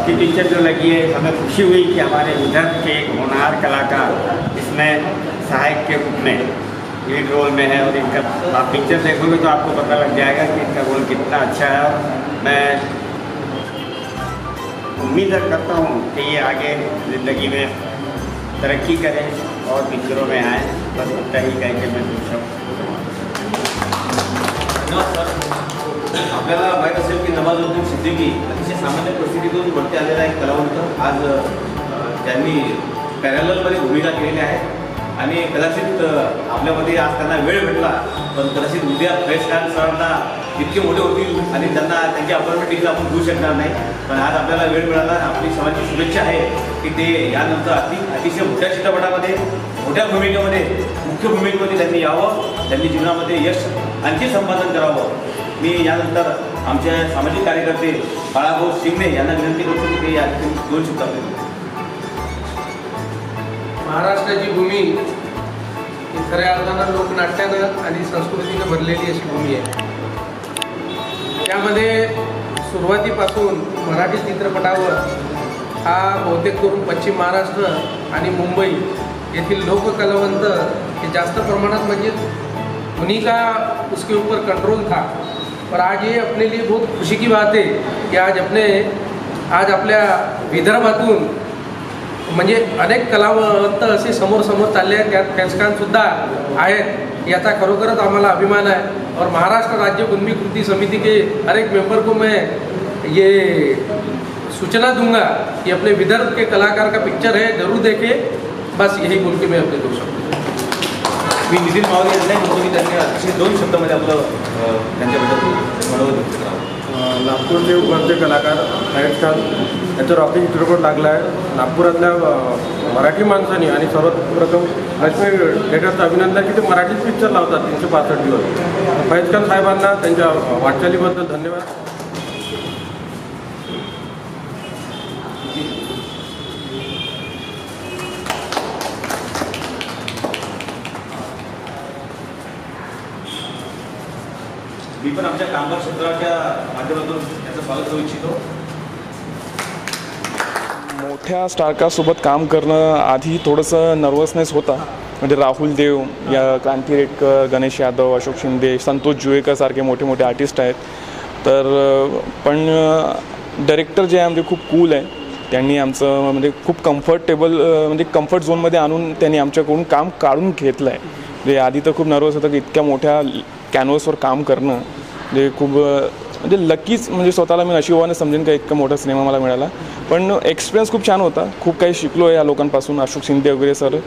आपकी पिक्चर जो लगी है हमें खुशी हुई कि हमारे विदर्भ के एक होनहार कलाकार इसमें सहायक के रूप में लीड रोल में है। और इनका आप पिक्चर देखोगे तो आपको पता लग जाएगा कि इनका रोल कितना अच्छा है। और मैं उम्मीद करता हूँ कि ये आगे ज़िंदगी में तरक्की करें और पिक्चरों में आए। बस इतना ही कह के मैं पूछा। आपल्याला माहीत असेल की नवाजुद्दीन सिद्दीकी अतिशय सामान्य परिस्थितीतून वरती आलेला एक कलावंत आज त्यांनी पॅरललमध्ये भूमिका केलेली आहे आणि कदाचित आपल्यामध्ये आज त्यांना वेळ भेटला पण कदाचित उद्या फैज खान सरांना इतके मोठे होतील आणि त्यांना त्यांची अपॉइंटमेंट देखील आपण घेऊ शकणार नाही। पण आज आपल्याला वेळ मिळाला। आपली समाजाची शुभेच्छा आहे की ते यानंतर अतिशय मोठ्या चित्रपटामध्ये मोठ्या भूमिकेमध्ये मुख्य भूमिकेमध्ये त्यांनी यावं, त्यांनी जीवनामध्ये यश आणखी संपादन करावं। मी यानंतर आमच्या सामाजिक कार्यकर्ते बाळाभाऊ शिंगणे यांना विनंती करतो की ते या दोन शब्द आपले। महाराष्ट्राची भूमी ही खऱ्या अर्थानं लोकनाट्यानं आणि संस्कृतीनं भरलेली अशी भूमी आहे। त्यामध्ये सुरुवातीपासून मराठी चित्रपटावर हा बहुतेक करून पश्चिम महाराष्ट्र आणि मुंबई येथील लोककलावंत हे जास्त प्रमाणात म्हणजे उन्हीं का उसके ऊपर कंट्रोल था। और आज ये अपने लिए बहुत खुशी की बात है कि आज आपल्या विदर्भातून म्हणजे अनेक कलावंत असे समोर चालले आहेत। त्यात फैज खानसुद्धा आहेत, याचा खरोखरच आम्हाला अभिमान है। और महाराष्ट्र राज्य फिल्मी कृति समिति के हर एक मेंबर को मैं ये सूचना दूंगा कि अपने विदर्भ के कलाकार का पिक्चर है जरूर देखें। बस यही बोल के मैं अपने दो शब्द मी नितीन मावळे यांना म्हणतो की त्यांनी अतिशय दोन शब्दामध्ये आपलं त्यांच्याबद्दल मनोगत व्यक्त करावं। नागपूरचे उभरते कलाकार फैज खान याचा रॉकी चित्रपट लागला आहे। नागपुरातल्या मराठी माणसांनी आणि सर्वप्रथम लक्ष्मी थिएटरचं अभिनंदन की ते मराठीच पिक्चर लावतात 365 दिवस। फैज खान साहेबांना त्यांच्या वाटचालीबद्दल धन्यवाद। मी पण आमच्या कामगार क्षेत्राच्या माध्यमातून याचं स्वागत करू इच्छितो। मोठ्या स्टारकास्टसोबत काम करणं आधी थोडंसं नर्वसनेस होता। म्हणजे राहुल देव या क्रांती रेडकर, गणेश यादव, अशोक शिंदे, संतोष जुवेकर सारखे मोठे मोठे आर्टिस्ट आहेत। तर पण डायरेक्टर जे आहे म्हणजे खूप कूल आहे। त्यांनी आमचं म्हणजे खूप कम्फर्टेबल म्हणजे कम्फर्ट झोनमध्ये आणून त्यांनी आमच्याकडून काम काढून घेतलं आहे। म्हणजे आधी तर खूप नर्वस होतं की इतक्या मोठ्या कॅनव्हसवर काम करणं म्हणजे खूप म्हणजे लकीच म्हणजे स्वतःला मी नशिबाने समजेन का इतका मोठा सिनेमा मला मिळाला। पण एक्सपिरियन्स खूप छान होता। खूप काही शिकलो आहे या लोकांपासून। अशोक शिंदे वगैरे सर,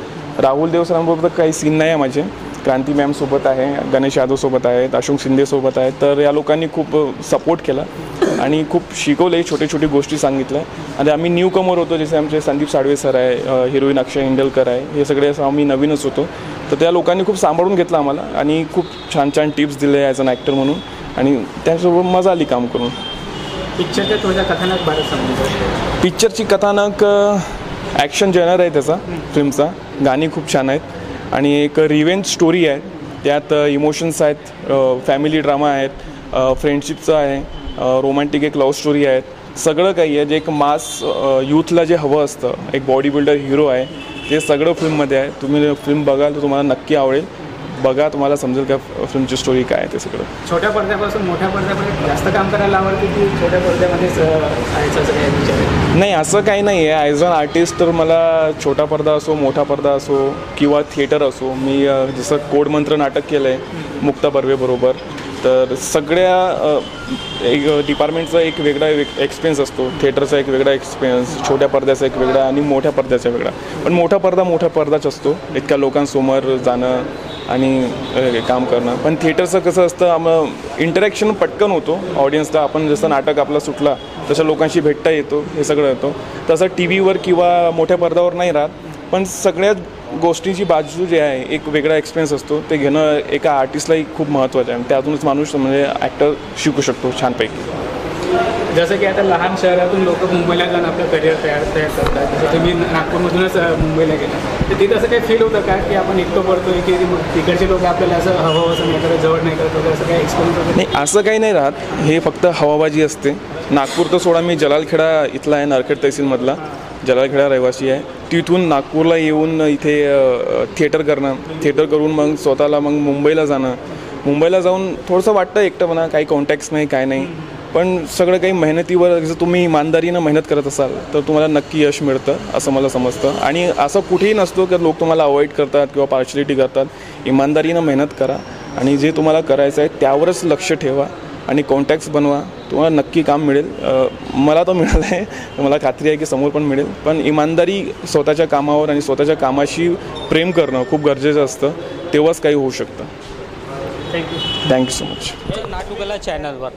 राहुल देव सरांबरोबर काही सीन नाही आहे माझे। क्रांती मॅम सोबत आहे, गणेश यादव सोबत आहेत, अशोक शिंदे सोबत आहेत। तर या लोकांनी खूप सपोर्ट केला आणि खूप शिकवले, छोटे छोटी गोष्टी सांगितल्या। आणि आम्ही न्यू कमर होतो, जसे आमचे संदीप साळवे सर आहे, हिरोईन अक्षय इंडलकर आहे, हे सगळे असं आम्ही नवीनच होतो। तर त्या लोकांनी खूप सांभाळून घेतलं आम्हाला आणि खूप छान छान टिप्स दिले ॲज अन ॲक्टर म्हणून आणि त्यांच्यासोबत मजा आली काम करून। पिक्चरच्या थोड्या कथानक बारे समजून। पिक्चरची कथानक ॲक्शन जनर आहे त्याचा फिल्मचा। गाणी खूप छान आहेत आणि एक रिवेंज स्टोरी आहे। त्यात इमोशन्स आहेत, फॅमिली ड्रामा आहेत, फ्रेंडशिपचं आहे, रोमॅन्टिक एक लव्ह स्टोरी आहेत। सगळं काही आहे जे एक मास यूथला जे हवं असतं, एक बॉडी बिल्डर हिरो आहे, ते सगळं फिल्ममध्ये आहे। तुम्ही फिल्म बघाल तर तुम्हाला नक्की आवडेल। बघा, तुम्हाला समजेल का फिल्मची स्टोरी काय आहे ते सगळं। छोट्या पडद्यापासून मोठ्या पडद्यापर्यंत जास्त काम करायला आवडते की छोट्या पडद्यामध्येच आहेच असं काही विचार आहे? नाही, असं काही नाही आहे। ॲज अन आर्टिस्ट तर मला छोटा पडदा असो, मोठा पडदा असो किंवा थिएटर असो, मी जसं कोडमंत्र नाटक केलं आहे मुक्ता बर्वेबरोबर, तर सगळ्या एक डिपार्टमेंटचा एक वेगळा एक्सपिरियन्स असतो। थिएटरचा एक वेगळा एक्सपिरियन्स, छोट्या पडद्याचा एक वेगळा आणि मोठ्या पडद्याचा वेगळा। पण मोठा पडदाच असतो, इतक्या लोकांसमोर जाणं आणि काम करणं। पण थिएटरचं कसं असतं, इंटरॅक्शन पटकन होतो ऑडियन्सला। आपण जसं नाटक आपला सुटला तशा लोकांशी भेटता येतो, हे सगळं येतो। तसं टी व्हीवर किंवा मोठ्या पडद्यावर नाही राहत। पण सगळ्या गोष्टीची बाजू जी आहे, एक वेगळा एक्सपिरियन्स असतो, ते घेणं एका आर्टिस्टलाही खूप महत्त्वाचं आहे। त्यातूनच माणूस म्हणजे ॲक्टर शिकू शकतो छानपैकी। जसं की आता लहान शहरातून लोक मुंबईला जाऊन आपलं करिअर तयार करतात, जसं तुम्ही नागपूरमधूनच मुंबईला गेला, तर तिथं असं काही फील होतं का की आपण एकटं पडतोय की तिकडचे लोक आपल्याला असं हवं असं नाही करत, जवळ नाही करत वगैरे, असं काही एक्सपिरियन्स होतं? नाही, असं काही नाही राहत। हे फक्त हवाबाजी असते। नागपूर तर सोडा, मी जलालखेडा इथला आहे, नरखेड तहसीलमधला जलालखेडा रहिवासी आहे. तिथून नागपूरला येऊन इथे थिएटर करून मग स्वतःला मग मुंबईला जाणं. मुंबईला जाऊन थोडंसं वाटतं एकटंपणा, काही कॉन्टॅक्ट्स नाही, काय नाही, पण सगळं काही मेहनतीवर, जसं तुम्ही इमानदारीनं मेहनत करत असाल तर तुम्हाला नक्की यश मिळतं असं मला समजतं. आणि असं कुठेही नसतो की लोक तुम्हाला अवॉइड करतात किंवा पार्शलिटी करतात. इमानदारीनं मेहनत करा आणि जे तुम्हाला करायचं आहे त्यावरच लक्ष ठेवा आणि कॉन्टॅक्ट्स बनवा, तुम्हाला नक्की काम मिळेल. मला तर मिळालं आहे, मला खात्री आहे की समोर पण मिळेल. पण इमानदारी, स्वतःच्या कामावर आणि स्वतःच्या कामाशी प्रेम करणं खूप गरजेचं असतं, तेव्हाच काही होऊ शकतं. Thank you so much. नाटुकला चॅनलवर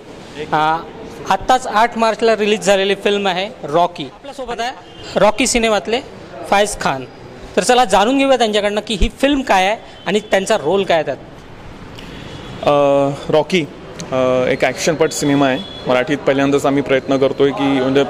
आत्ताच 8 मार्चला रिलीज झालेली फिल्म आहे रॉकी. आपल्यासोबत आहे रॉकी सिनेमातले फैज खान. तर चला जाणून घेऊया त्यांच्याकडनं की ही फिल्म काय आहे आणि त्यांचा रोल काय आहे त्यात. रॉकी एक ॲक्शनपट सिनेमा आहे. मराठीत पहिल्यांदाच आम्ही प्रयत्न करतो आहे की म्हणजे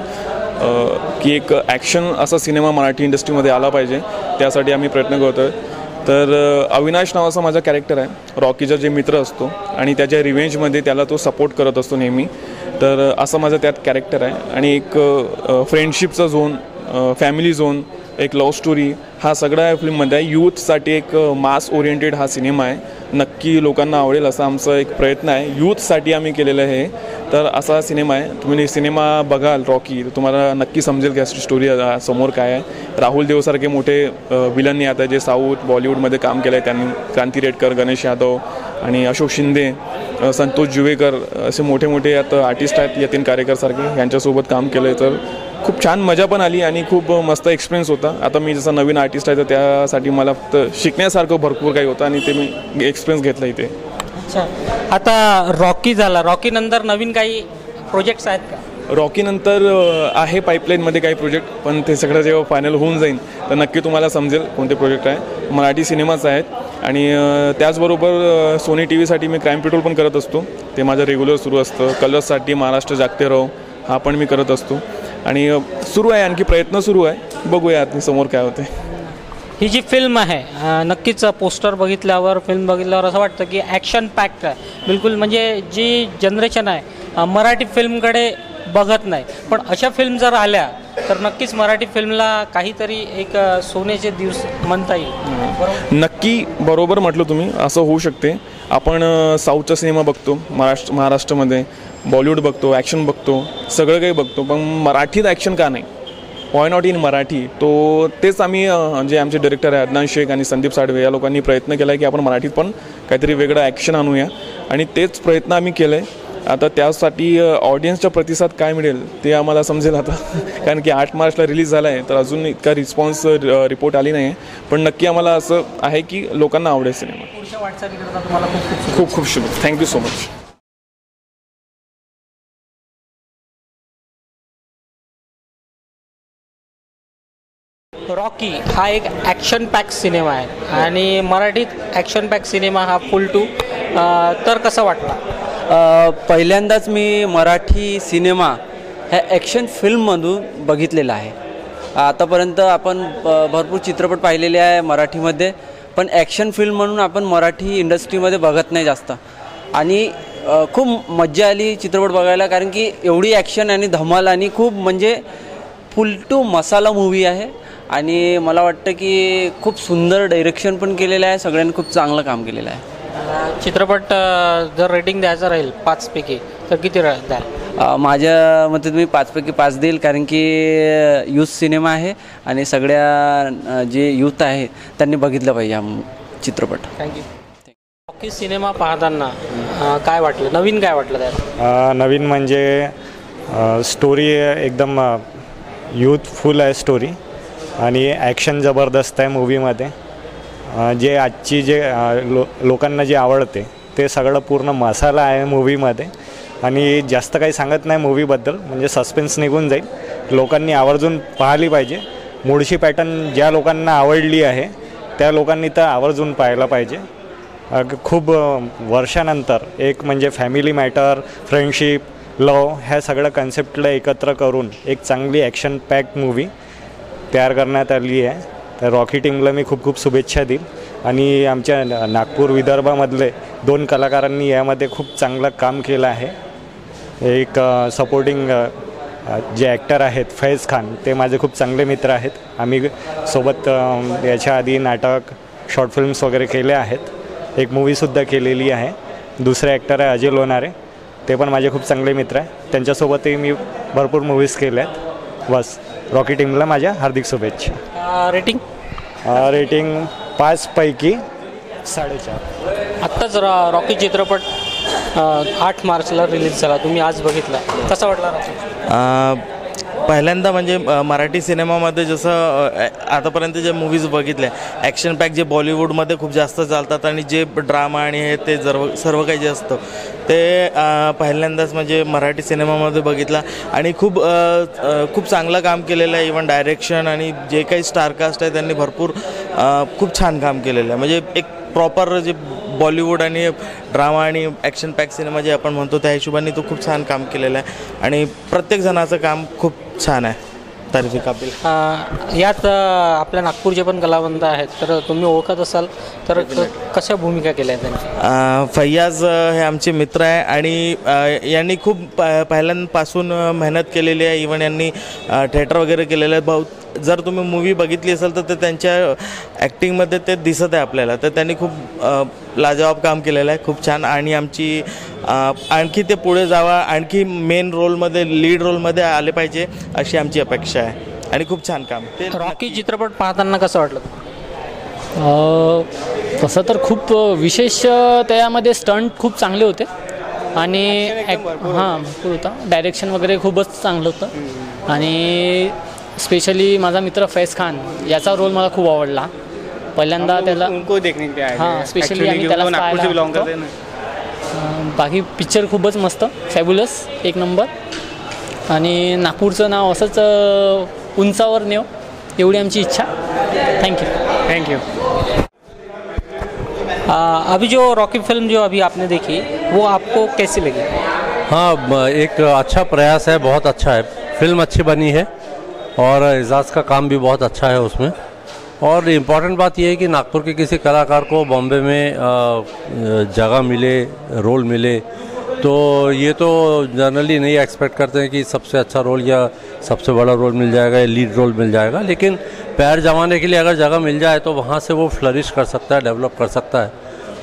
की एक ॲक्शन असा सिनेमा मराठी इंडस्ट्रीमध्ये आला पाहिजे, त्यासाठी आम्ही प्रयत्न करतो आहे. तर अविनाश नावाचा माझा कॅरेक्टर आहे. रॉकीचा जे मित्र असतो आणि त्याच्या रिव्हेंजमध्ये त्याला तो सपोर्ट करत असतो नेहमी. तर असं माझं त्यात कॅरेक्टर आहे. आणि एक फ्रेंडशिपचा झोन, फॅमिली झोन, एक लव्ह स्टोरी, हा सगळा या फिल्ममध्ये आहे. यूथसाठी एक मास ओरिएंटेड हा सिनेमा आहे. नक्की लोकांना आवडेल असा आमचा एक प्रयत्न आहे. यूथसाठी आम्ही केलेलं आहे. तर असा सिनेमा आहे. तुम्ही सिनेमा बघाल रॉकी तर तुम्हाला नक्की समजेल की अशी स्टोरी समोर काय आहे. राहुल देवसारखे मोठे विलन आता जे साऊथ बॉलिवूडमध्ये काम केलं आहे त्यांनी, क्रांती रेडकर, गणेश यादव आणि अशोक शिंदे, संतोष जुवेकर असे मोठे मोठे आता आर्टिस्ट आहेत, यतीन कारेकरसारखे, यांच्यासोबत काम केलं आहे. तर खूप छान मजा पण आली आणि खूप मस्त एक्सपिरियन्स होता. आता मी जसं नवीन आर्टिस्ट आहे तर त्यासाठी मला फक्त शिकण्यासारखं भरपूर काही होतं आणि ते मी एक्सपिरियन्स घेतला इथे. अच्छा, आता रॉकी झाला, रॉकी नंतर नवीन काही प्रोजेक्ट्स आहेत का? रॉकी नंतर आहे पाईपलाईनमध्ये काही प्रोजेक्ट, पण ते सगळं जेव्हा फायनल होऊन जाईल तर नक्की तुम्हाला समजेल कोणते प्रोजेक्ट आहे. मराठी सिनेमाच आहेत. आणि त्याचबरोबर सोनी टी व्हीसाठी मी क्राईम पेट्रोल पण करत असतो, ते माझं रेग्युलर सुरू असतं. कलर्ससाठी महाराष्ट्र जागते रहो हा पण मी करत असतो. आणि सुरू आहे, आणखी प्रयत्न सुरू आहे, बघूया आता समोर काय होते. ही जी फिल्म आहे नक्कीच पोस्टर बघितल्यावर, फिल्म बघितल्यावर असं वाटतं की ॲक्शन पॅक्ड आहे बिलकुल. म्हणजे जी जनरेशन आहे मराठी फिल्मकडे बघत नाही, पण अशा फिल्म जर आल्या तर नक्कीच मराठी फिल्मला काहीतरी एक सोन्याचे दिवस म्हणता येईल. नक्की बरोबर म्हटलं तुम्ही, असं होऊ शकते. आपण साऊथचा सिनेमा बघतो, महाराष्ट्रामध्ये बॉलिवूड बघतो, ॲक्शन बघतो, सगळं काही बघतो, पण मराठीत ॲक्शन का नाही? Why not in Marathi? तो तेच आम्ही जे आमचे डायरेक्टर आहे अदनान शेख आणि संदीप साडवे या लोकांनी प्रयत्न केला आहे की आपण मराठीत पण काहीतरी वेगळं ॲक्शन आणूया, आणि तेच प्रयत्न आम्ही केलं आहे. आता त्यासाठी ऑडियन्सचा प्रतिसाद काय मिळेल ते आम्हाला समजेल आता, कारण की 8 मार्चला रिलीज झाला आहे तर अजून इतका रिस्पॉन्स रिपोर्ट आली नाही आहे. पण नक्की आम्हाला असं आहे की लोकांना आवडेल सिनेमा. पुढच्या वाटचालीकरता तुम्हाला खूप खूप खूप शुभ. Thank you so much. रॉकी हा एक ॲक्शन पॅक सिनेमा आहे आणि मराठीत ॲक्शन पॅक सिनेमा हा फुल टू, तर कसा वाटला? पहिल्यांदाच मी मराठी सिनेमा ह्या ॲक्शन फिल्ममधून बघितलेला आहे. आतापर्यंत आपण भरपूर चित्रपट पाहिलेले आहे मराठीमध्ये, पण ॲक्शन फिल्म म्हणून आपण मराठी इंडस्ट्रीमध्ये बघत नाही जास्त. आणि खूप मज्जा आली चित्रपट बघायला, कारण की एवढी ॲक्शन आणि धमाल आणि खूप म्हणजे फुल टू मसाला मूवी आहे. आणि मला वाटतं की खूप सुंदर डायरेक्शन पण केलेलं आहे, सगळ्यांनी खूप चांगलं काम केलेलं आहे. चित्रपट जर रेटिंग द्यायचं राहील 5 पैकी तर किती द्याल? माझ्या मते मी 5 पैकी 5 देईल, कारण की यूथ सिनेमा आहे आणि सगळ्या जे यूथ आहे त्यांनी बघितलं पाहिजे हा चित्रपट. थँक्यू. रॉकी सिनेमा पाहताना काय वाटलं, नवीन काय वाटलं त्यात? नवीन म्हणजे स्टोरी एकदम यूथफुल आहे स्टोरी, आणि ॲक्शन जबरदस्त आहे मूवीमध्ये. जे आजची जे लोकांना जे आवडते ते सगळं पूर्ण मसाला आहे मूवीमध्ये. आणि जास्त काही सांगत नाही मूवीबद्दल, म्हणजे सस्पेन्स निघून जाईल. लोकांनी आवर्जून पाहिली पाहिजे. मुळशी पॅटर्न ज्या लोकांना आवडली आहे त्या लोकांनी तर आवर्जून पाहायला पाहिजे. खूप वर्षानंतर एक म्हणजे फॅमिली मॅटर, फ्रेंडशिप, लव ह्या सगळ्या कन्सेप्टला एकत्र करून एक चांगली ॲक्शन पॅक मूवी तयार करण्यात आली आहे. तर रॉकी टीमला मी खूप खूप शुभेच्छा देईल. आणि आमच्या नागपूर विदर्भामधले 2 कलाकारांनी यामध्ये खूप चांगलं काम केलं आहे. एक सपोर्टिंग जे ॲक्टर आहेत फैज खान, ते माझे खूप चांगले मित्र आहेत. आम्ही सोबत याच्या आधी नाटक, शॉर्ट फिल्म्स वगैरे केले आहेत. एक मूवीसुद्धा केलेली आहे. दुसरे ॲक्टर आहे अजय लोणारे, ते पण माझे खूप चांगले मित्र आहे. त्यांच्यासोबतही मी भरपूर मूवीज केल्या आहेत. बस रॉकी टीमला माझ्या हार्दिक शुभेच्छा. रेटिंग 5 पैकी 4.5. आत्ताच रॉकी चित्रपट 8 मार्चला रिलीज झाला, तुम्ही आज बघितला, कसा वाटला रॉकी? पहिल्यांदा म्हणजे मराठी सिनेमामध्ये जसं आतापर्यंत जे मूवीज बघितले ॲक्शन पॅक जे बॉलिवूडमध्ये खूप जास्त चालतात आणि जे ड्रामा आणि हे ते सर्व काही जे असतं ते पहिल्यांदाच म्हणजे मराठी सिनेमामध्ये बघितला आणि खूप चांगलं काम केलेलं आहे. इव्हन डायरेक्शन आणि जे काही स्टारकास्ट आहे त्यांनी भरपूर खूप छान काम केलेलं आहे. म्हणजे एक प्रॉपर जे बॉलिवूड आणि ड्रामा आणि ॲक्शन पॅक सिनेमा जे आपण म्हणतो त्या हिशोबाने तो खूप छान काम केलेलं आहे आणि प्रत्येक जणाचं काम खूप छान आहे. तारीफी काबिल. यात आपल्या नागपूरचे पण कलावंत आहेत, तर तुम्ही ओळखत असाल तर कशा भूमिका केल्या त्यांनी? फैयाज हे आमचे मित्र आहे आणि यांनी खूप पहिल्यांपासून मेहनत केलेली आहे. इव्हन यांनी थिएटर वगैरे केलेलं आहे. जर तुम्ही मूवी बघितली असेल तर ते त्यांच्या ॲक्टिंगमध्ये ते दिसत आहे आपल्याला. तर त्यांनी खूप लाजवाब काम केलेलं आहे, खूप छान. आणि आमची आणखी ते पुढे जावा, आणखी मेन रोलमध्ये लीड रोलमध्ये आले पाहिजे अशी आमची अपेक्षा आहे आणि खूप छान काम. रॉकी चित्रपट पाहताना कसं वाटलं? तसं तर खूप विशेष त्यामध्ये स्टंट खूप चांगले होते आणि भरपूर होता. डायरेक्शन वगैरे खूपच चांगलं होतं आणि स्पेशली माझा मित्र फैज खान याचा रोल मला खूप आवडला. पहिल्यांदा त्याला स्पेशली आम्ही त्याला बाकी पिक्चर खूपच मस्त, फॅब्युलस, एक नंबर. आणि नागपूरचं नाव असंच उंचावर नेव एवढी आमची इच्छा. थँक्यू. अभी जो रॉकी फिल्म जो अभी आपने देखी वो आपको कैसी लगी? हाँ, एक अच्छा प्रयास है, बहुत अच्छा है. फिल्म अच्छी बनी है और एजाज़ का काम भी बहुत अच्छा है उसमें. और इम्पॉर्टेंट बात यह है कि नागपुर के किसी कलाकार को बॉम्बे में जगह मिले, रोल मिले, तो ये तो जनरली नहीं एक्सपेक्ट करते हैं कि सबसे अच्छा रोल या सबसे बड़ा रोल मिल जाएगा या लीड रोल मिल जाएगा. लेकिन पैर जमाने के लिए अगर जगह मिल जाए तो वहाँ से वो फ्लरिश कर सकता है, डेवलप कर सकता है.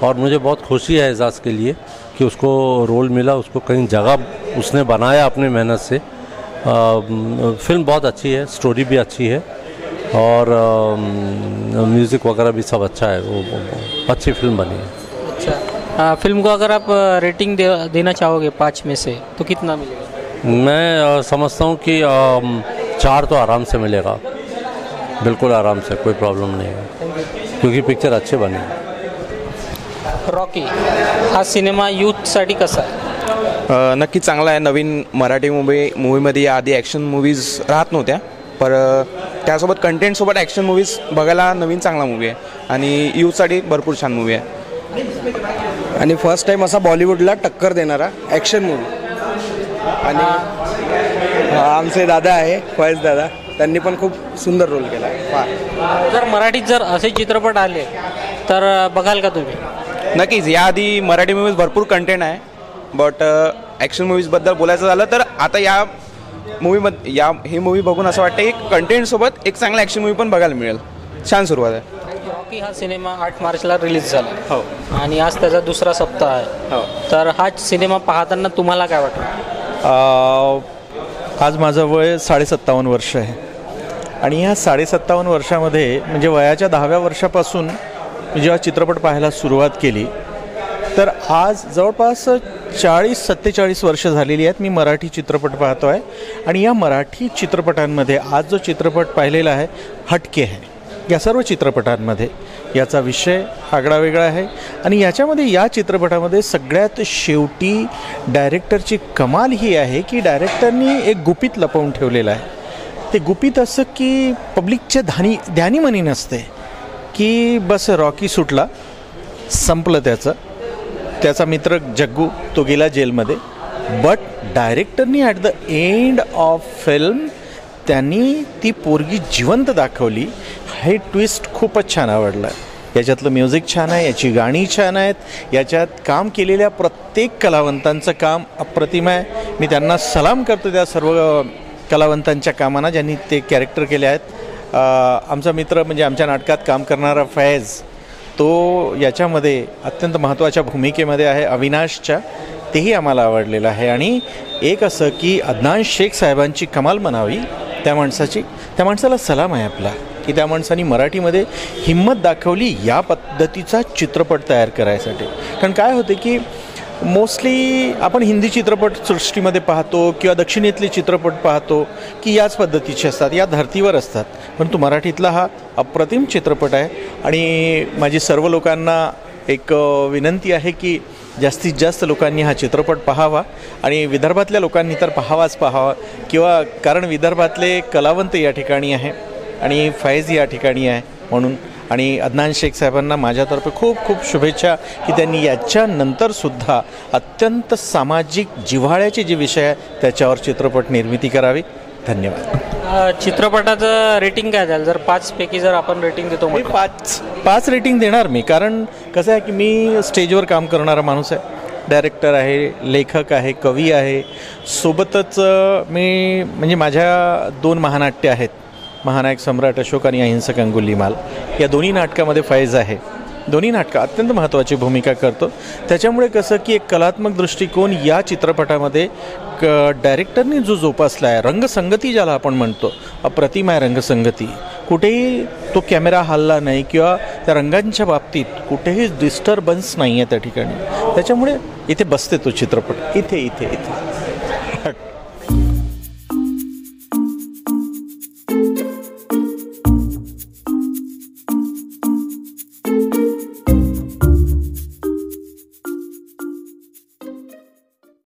और मुझे बहुत खुशी है एजाज़ के लिए कि उसको रोल मिला, उसको कहीं जगह उसने बनाया अपने मेहनत से. फिल्म बहुत अच्छी है, स्टोरी भी अच्छी है और म्यूज़िक वगैरह भी सब अच्छा है. वो अच्छी फिल्म बनी है. अच्छा, फिल्म को अगर आप रेटिंग देना चाहोगे 5 में से तो कितना मिलेगा? मैं समझता हूँ कि 4 तो आराम से मिलेगा, बिल्कुल आराम से, कोई प्रॉब्लम नहीं है क्योंकि पिक्चर अच्छे बनी है. रॉकी हा सिनेमा यूथसाठी कसा आहे? नक्की चांगला आहे. नवीन मराठी मूवीमध्ये आधी ॲक्शन मूवीज राहत नव्हत्या, पर त्यासोबत कंटेंटसोबत ॲक्शन मूवीज बघायला नवीन चांगला मूवी आहे आणि यूथसाठी भरपूर छान मूवी आहे. आणि फर्स्ट टाईम असा बॉलिवूडला टक्कर देणारा ॲक्शन मूवी. आणि आमचे दादा आहे फैज दादा, त्यांनी पण खूप सुंदर रोल केला आहे. जर मराठीत जर असे चित्रपट आले तर बघाल का तुम्ही? नक्कीच. याआधी मराठी मूवीज भरपूर कंटेंट आहे, बट ॲक्शन मूवीजबद्दल बोलायचं झालं तर आता या ही मूवी बघून असं वाटतं एक कंटेंटसोबत एक चांगला ॲक्शन मूवी पण बघायला मिळेल. छान सुरुवात आहे. रॉकी हा सिनेमा 8 मार्चला रिलीज झाला. हो. आणि आज त्याचा दुसरा सप्ताह आहे. हो. तर हा सिनेमा पाहताना तुम्हाला काय वाटतं? आज माझं वय 57.5 वर्ष आहे आणि ह्या 57.5 वर्षामध्ये म्हणजे वयाच्या 10व्या वर्षापासून मी जेव्हा चित्रपट पाहायला सुरुवात केली तर आज जवळपास 40-47 वर्ष झालेली आहेत मी मराठी चित्रपट पाहतो आहे. आणि या मराठी चित्रपटांमध्ये आज जो चित्रपट पाहिलेला आहे हटके आहे. या सर्व चित्रपटांमध्ये याचा विषय आगळा वेगळा आहे आणि याच्यामध्ये या चित्रपटामध्ये सगळ्यात शेवटी डायरेक्टरची कमाल ही आहे की डायरेक्टरनी एक गुपित लपवून ठेवलेलं आहे. ते गुपित असं की पब्लिकच्या ध्यानीमनी नसते की बस रॉकी सुटला, संपलं त्याचा मित्र जग्गू तो गेला जेलमध्ये. बट डायरेक्टरनी at the end of film त्यांनी ती पोरगी जिवंत दाखवली. हे ट्विस्ट खूपच छान आवडलं. याच्यातलं म्युझिक छान आहे, याची गाणी छान आहेत, याच्यात काम केलेल्या प्रत्येक कलावंतांचं काम अप्रतिम आहे. मी त्यांना सलाम करतो त्या सर्व कलावंतांच्या कामांना ज्यांनी ते कॅरेक्टर केले आहेत. आमचा मित्र म्हणजे आमच्या नाटकात काम करणारा फैज, तो याच्यामध्ये अत्यंत महत्त्वाच्या भूमिकेमध्ये आहे अविनाशच्या, तेही आम्हाला आवडलेलं आहे. आणि एक असं की अदनान शेख साहेबांची कमाल म्हणावी त्या माणसाला सलाम आहे आपला, की त्या माणसाने मराठीमध्ये हिंमत दाखवली या पद्धतीचा चित्रपट तयार करायसाठी. कारण काय होते की मोस्टली आपण हिंदी चित्रपटसृष्टीमध्ये पाहतो किंवा दक्षिणेतले चित्रपट पाहतो की याच पद्धतीचे असतात, या धर्तीवर असतात, परंतु मराठीतला हा अप्रतिम चित्रपट आहे. आणि माझी सर्व लोकांना एक विनंती आहे की जास्तीत जास्त लोकांनी हा चित्रपट पाहावा. आणि विदर्भातल्या लोकांनी तर पाहावाच पाहावा, किंवा कारण विदर्भातले कलावंत या ठिकाणी आहे आणि फैज या ठिकाणी आहे म्हणून. आणि अदनान शेख साहेबांना माझ्यातर्फे खूप खूप शुभेच्छा की त्यांनी याच्यानंतरसुद्धा अत्यंत सामाजिक जिव्हाळ्याचे जे विषय आहे त्याच्यावर चित्रपट निर्मिती करावी. धन्यवाद. चित्रपटाचं रेटिंग काय द्याल जर 5 पैकी जर आपण रेटिंग देतो? मी 5 रेटिंग देणार मी, कारण कसं आहे की मी स्टेजवर काम करणारा माणूस आहे, डायरेक्टर आहे, लेखक आहे, कवी आहे. सोबतच मी म्हणजे माझ्या 2 महानाट्य आहेत, महानायक सम्राट अशोक आणि अहिंसक अंगुलीमाल. या दोन्ही नाटकामध्ये फैज आहे. दोन्ही नाटकं अत्यंत महत्त्वाची भूमिका करतो. त्याच्यामुळे कसं की एक कलात्मक दृष्टिकोन या चित्रपटामध्ये डायरेक्टरनी जो जोपासला आहे, रंगसंगती ज्याला आपण म्हणतो, अप्रतिम आहे रंगसंगती. कुठेही तो कॅमेरा हलला नाही किंवा त्या रंगांच्या बाबतीत कुठेही डिस्टर्बन्स नाही आहे त्या ठिकाणी. त्याच्यामुळे इथे बसते तो चित्रपट, इथे इथे इथे